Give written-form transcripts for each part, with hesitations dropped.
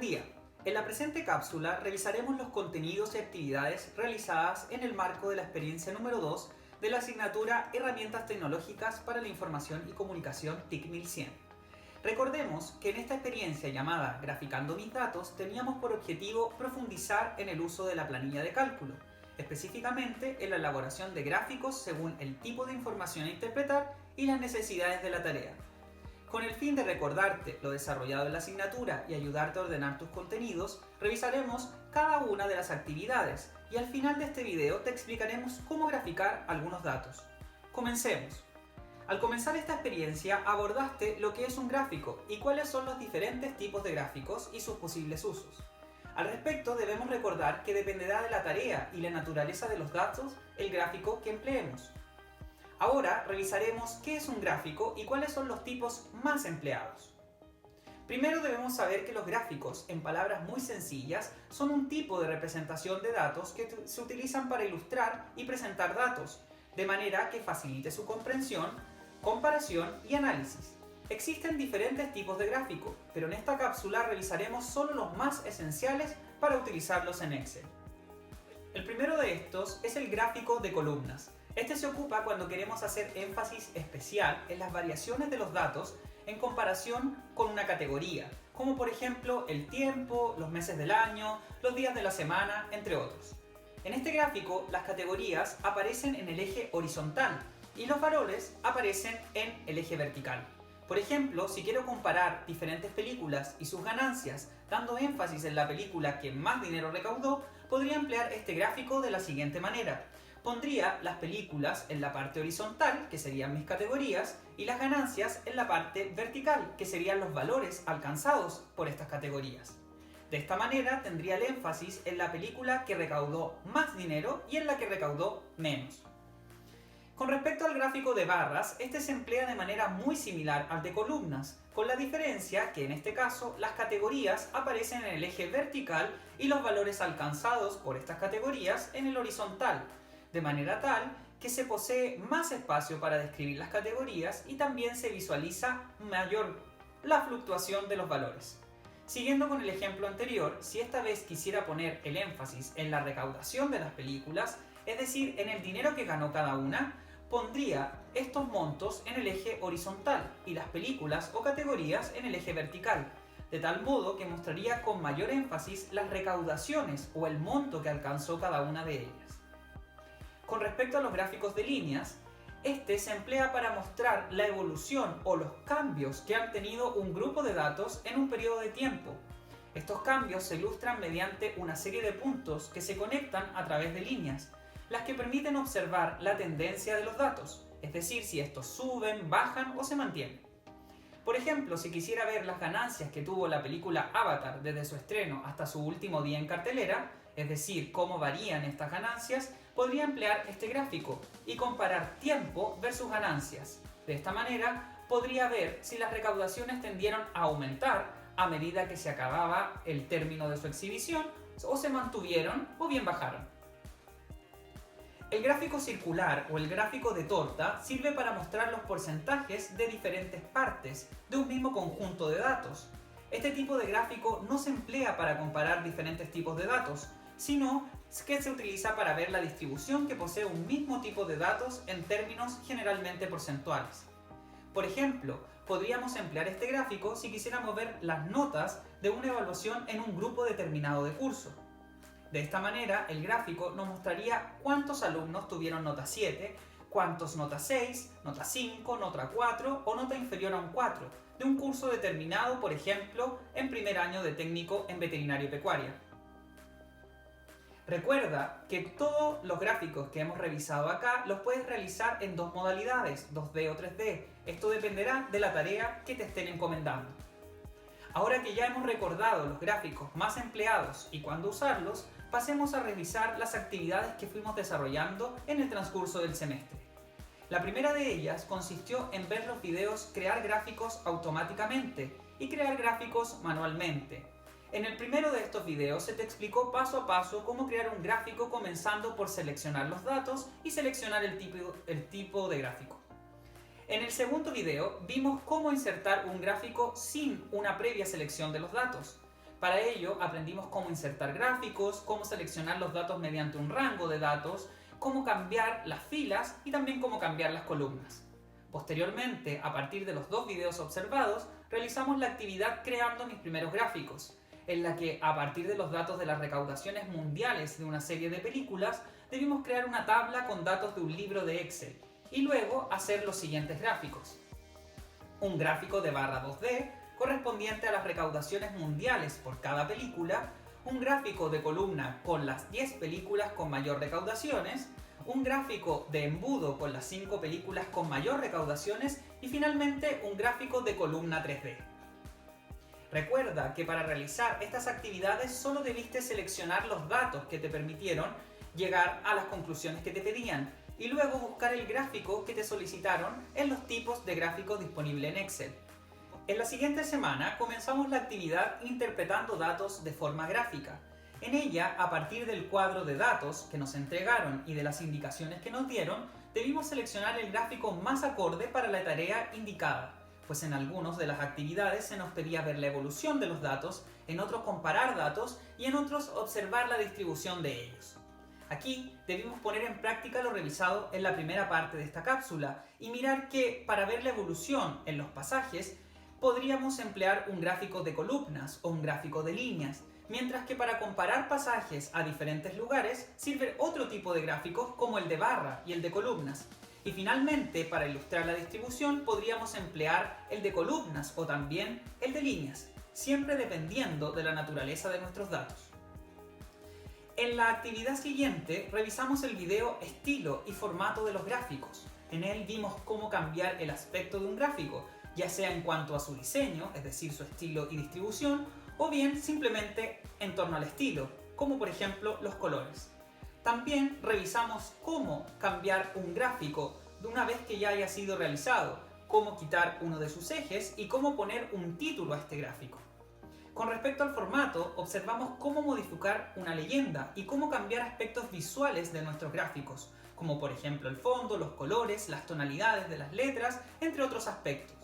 día. En la presente cápsula revisaremos los contenidos y actividades realizadas en el marco de la experiencia número 2 de la asignatura Herramientas Tecnológicas para la Información y Comunicación TIC 1100. Recordemos que en esta experiencia llamada Graficando mis datos teníamos por objetivo profundizar en el uso de la planilla de cálculo, específicamente en la elaboración de gráficos según el tipo de información a interpretar y las necesidades de la tarea. Con el fin de recordarte lo desarrollado en la asignatura y ayudarte a ordenar tus contenidos, revisaremos cada una de las actividades y al final de este video te explicaremos cómo graficar algunos datos. Comencemos. Al comenzar esta experiencia abordaste lo que es un gráfico y cuáles son los diferentes tipos de gráficos y sus posibles usos. Al respecto debemos recordar que dependerá de la tarea y la naturaleza de los datos el gráfico que empleemos. Ahora revisaremos qué es un gráfico y cuáles son los tipos más empleados. Primero debemos saber que los gráficos, en palabras muy sencillas, son un tipo de representación de datos que se utilizan para ilustrar y presentar datos, de manera que facilite su comprensión, comparación y análisis. Existen diferentes tipos de gráfico, pero en esta cápsula revisaremos solo los más esenciales para utilizarlos en Excel. El primero de estos es el gráfico de columnas. Este se ocupa cuando queremos hacer énfasis especial en las variaciones de los datos en comparación con una categoría, como por ejemplo el tiempo, los meses del año, los días de la semana, entre otros. En este gráfico, las categorías aparecen en el eje horizontal y los valores aparecen en el eje vertical. Por ejemplo, si quiero comparar diferentes películas y sus ganancias, dando énfasis en la película que más dinero recaudó, podría emplear este gráfico de la siguiente manera. Pondría las películas en la parte horizontal, que serían mis categorías, y las ganancias en la parte vertical, que serían los valores alcanzados por estas categorías. De esta manera tendría el énfasis en la película que recaudó más dinero y en la que recaudó menos. Con respecto al gráfico de barras, este se emplea de manera muy similar al de columnas, con la diferencia que en este caso las categorías aparecen en el eje vertical y los valores alcanzados por estas categorías en el horizontal, de manera tal que se posee más espacio para describir las categorías y también se visualiza mayor la fluctuación de los valores. Siguiendo con el ejemplo anterior, si esta vez quisiera poner el énfasis en la recaudación de las películas, es decir, en el dinero que ganó cada una, pondría estos montos en el eje horizontal y las películas o categorías en el eje vertical, de tal modo que mostraría con mayor énfasis las recaudaciones o el monto que alcanzó cada una de ellas. Con respecto a los gráficos de líneas, este se emplea para mostrar la evolución o los cambios que han tenido un grupo de datos en un periodo de tiempo. Estos cambios se ilustran mediante una serie de puntos que se conectan a través de líneas, las que permiten observar la tendencia de los datos, es decir, si estos suben, bajan o se mantienen. Por ejemplo, si quisiera ver las ganancias que tuvo la película Avatar desde su estreno hasta su último día en cartelera, es decir, cómo varían estas ganancias, podría emplear este gráfico y comparar tiempo versus ganancias. De esta manera, podría ver si las recaudaciones tendieron a aumentar a medida que se acababa el término de su exhibición, o se mantuvieron o bien bajaron. El gráfico circular o el gráfico de torta sirve para mostrar los porcentajes de diferentes partes de un mismo conjunto de datos. Este tipo de gráfico no se emplea para comparar diferentes tipos de datos, sino que se utiliza para ver la distribución que posee un mismo tipo de datos en términos generalmente porcentuales. Por ejemplo, podríamos emplear este gráfico si quisiéramos ver las notas de una evaluación en un grupo determinado de curso. De esta manera, el gráfico nos mostraría cuántos alumnos tuvieron nota 7, cuántos nota 6, nota 5, nota 4 o nota inferior a un 4, de un curso determinado, por ejemplo, en primer año de técnico en veterinaria y pecuaria. Recuerda que todos los gráficos que hemos revisado acá los puedes realizar en dos modalidades, 2D o 3D. Esto dependerá de la tarea que te estén encomendando. Ahora que ya hemos recordado los gráficos más empleados y cuándo usarlos, pasemos a revisar las actividades que fuimos desarrollando en el transcurso del semestre. La primera de ellas consistió en ver los videos crear gráficos automáticamente y crear gráficos manualmente. En el primero de estos videos se te explicó paso a paso cómo crear un gráfico comenzando por seleccionar los datos y seleccionar el tipo de gráfico. En el segundo video vimos cómo insertar un gráfico sin una previa selección de los datos. Para ello aprendimos cómo insertar gráficos, cómo seleccionar los datos mediante un rango de datos, cómo cambiar las filas y también cómo cambiar las columnas. Posteriormente, a partir de los 2 videos observados, realizamos la actividad creando mis primeros gráficos, en la que a partir de los datos de las recaudaciones mundiales de una serie de películas, debimos crear una tabla con datos de un libro de Excel y luego hacer los siguientes gráficos. Un gráfico de barra 2D correspondiente a las recaudaciones mundiales por cada película, un gráfico de columna con las 10 películas con mayor recaudaciones, un gráfico de embudo con las 5 películas con mayor recaudaciones y finalmente un gráfico de columna 3D. Recuerda que para realizar estas actividades solo debiste seleccionar los datos que te permitieron llegar a las conclusiones que te pedían y luego buscar el gráfico que te solicitaron en los tipos de gráficos disponibles en Excel. En la siguiente semana comenzamos la actividad interpretando datos de forma gráfica. En ella, a partir del cuadro de datos que nos entregaron y de las indicaciones que nos dieron, debimos seleccionar el gráfico más acorde para la tarea indicada, pues en algunas de las actividades se nos pedía ver la evolución de los datos, en otros comparar datos y en otros observar la distribución de ellos. Aquí debimos poner en práctica lo revisado en la primera parte de esta cápsula y mirar que para ver la evolución en los pasajes podríamos emplear un gráfico de columnas o un gráfico de líneas, mientras que para comparar pasajes a diferentes lugares sirve otro tipo de gráficos como el de barra y el de columnas. Y finalmente, para ilustrar la distribución podríamos emplear el de columnas o también el de líneas, siempre dependiendo de la naturaleza de nuestros datos. En la actividad siguiente revisamos el video estilo y formato de los gráficos. En él vimos cómo cambiar el aspecto de un gráfico, ya sea en cuanto a su diseño, es decir, su estilo y distribución, o bien simplemente en torno al estilo, como por ejemplo los colores. También revisamos cómo cambiar un gráfico de una vez que ya haya sido realizado, cómo quitar uno de sus ejes y cómo poner un título a este gráfico. Con respecto al formato, observamos cómo modificar una leyenda y cómo cambiar aspectos visuales de nuestros gráficos, como por ejemplo el fondo, los colores, las tonalidades de las letras, entre otros aspectos.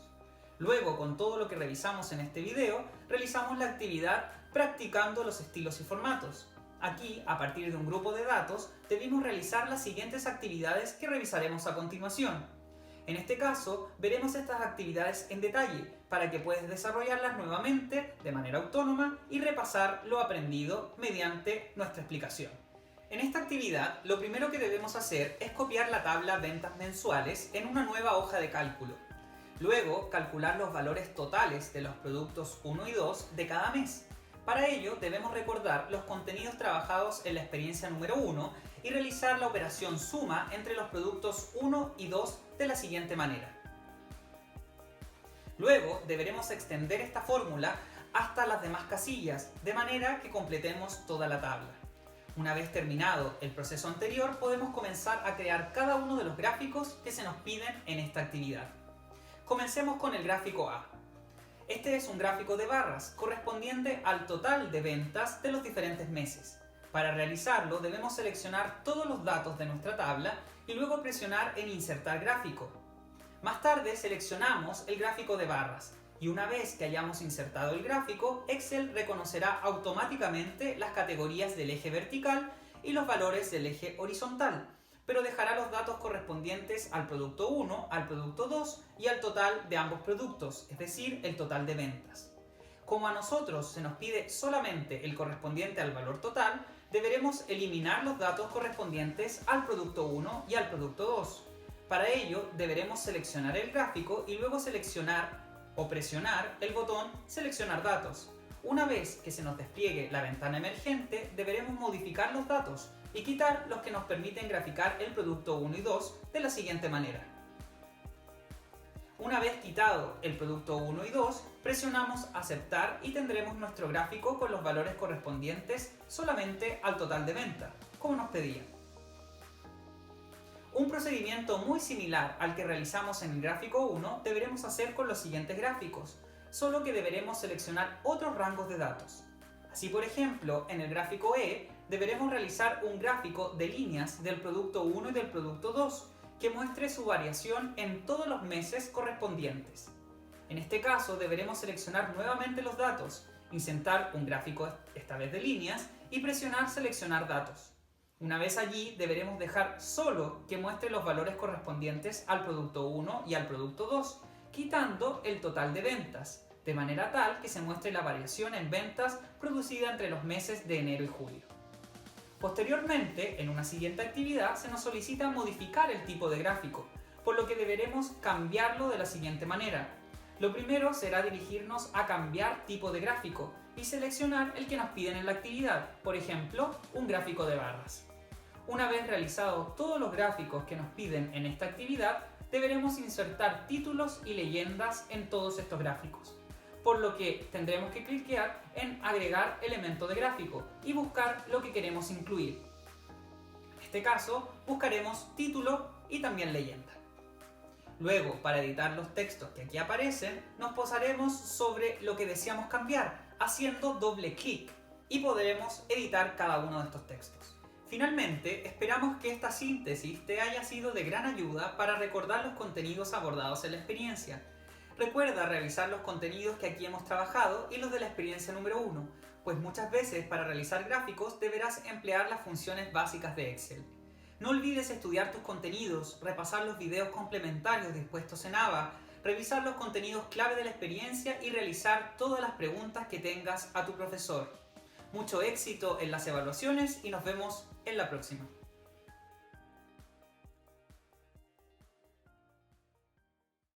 Luego, con todo lo que revisamos en este video, realizamos la actividad practicando los estilos y formatos. Aquí, a partir de un grupo de datos, debimos realizar las siguientes actividades que revisaremos a continuación. En este caso, veremos estas actividades en detalle, para que puedas desarrollarlas nuevamente de manera autónoma y repasar lo aprendido mediante nuestra explicación. En esta actividad, lo primero que debemos hacer es copiar la tabla ventas mensuales en una nueva hoja de cálculo. Luego, calcular los valores totales de los productos 1 y 2 de cada mes. Para ello, debemos recordar los contenidos trabajados en la experiencia número 1 y realizar la operación suma entre los productos 1 y 2 de la siguiente manera. Luego, deberemos extender esta fórmula hasta las demás casillas, de manera que completemos toda la tabla. Una vez terminado el proceso anterior, podemos comenzar a crear cada uno de los gráficos que se nos piden en esta actividad. Comencemos con el gráfico A. Este es un gráfico de barras, correspondiente al total de ventas de los diferentes meses. Para realizarlo debemos seleccionar todos los datos de nuestra tabla y luego presionar en Insertar gráfico. Más tarde seleccionamos el gráfico de barras y una vez que hayamos insertado el gráfico, Excel reconocerá automáticamente las categorías del eje vertical y los valores del eje horizontal, pero dejará los datos correspondientes al producto 1, al producto 2 y al total de ambos productos, es decir, el total de ventas. Como a nosotros se nos pide solamente el correspondiente al valor total, deberemos eliminar los datos correspondientes al producto 1 y al producto 2. Para ello, deberemos seleccionar el gráfico y luego seleccionar o presionar el botón Seleccionar datos. Una vez que se nos despliegue la ventana emergente, deberemos modificar los datos y quitar los que nos permiten graficar el producto 1 y 2 de la siguiente manera. Una vez quitado el producto 1 y 2, presionamos Aceptar y tendremos nuestro gráfico con los valores correspondientes solamente al total de venta, como nos pedían. Un procedimiento muy similar al que realizamos en el gráfico 1 deberemos hacer con los siguientes gráficos, solo que deberemos seleccionar otros rangos de datos. Así, por ejemplo, en el gráfico E deberemos realizar un gráfico de líneas del producto 1 y del producto 2 que muestre su variación en todos los meses correspondientes. En este caso deberemos seleccionar nuevamente los datos insertar un gráfico esta vez de líneas y presionar seleccionar datos. Una vez allí deberemos dejar solo que muestre los valores correspondientes al producto 1 y al producto 2, quitando el total de ventas, de manera tal que se muestre la variación en ventas producida entre los meses de enero y julio. Posteriormente, en una siguiente actividad, se nos solicita modificar el tipo de gráfico, por lo que deberemos cambiarlo de la siguiente manera. Lo primero será dirigirnos a cambiar tipo de gráfico y seleccionar el que nos piden en la actividad, por ejemplo, un gráfico de barras. Una vez realizados todos los gráficos que nos piden en esta actividad, deberemos insertar títulos y leyendas en todos estos gráficos, por lo que tendremos que cliquear en agregar elemento de gráfico y buscar lo que queremos incluir. En este caso, buscaremos título y también leyenda. Luego, para editar los textos que aquí aparecen, nos posaremos sobre lo que deseamos cambiar, haciendo doble clic, y podremos editar cada uno de estos textos. Finalmente, esperamos que esta síntesis te haya sido de gran ayuda para recordar los contenidos abordados en la experiencia. Recuerda revisar los contenidos que aquí hemos trabajado y los de la experiencia número 1, pues muchas veces para realizar gráficos deberás emplear las funciones básicas de Excel. No olvides estudiar tus contenidos, repasar los videos complementarios dispuestos en AVA, revisar los contenidos clave de la experiencia y realizar todas las preguntas que tengas a tu profesor. Mucho éxito en las evaluaciones y nos vemos en la próxima.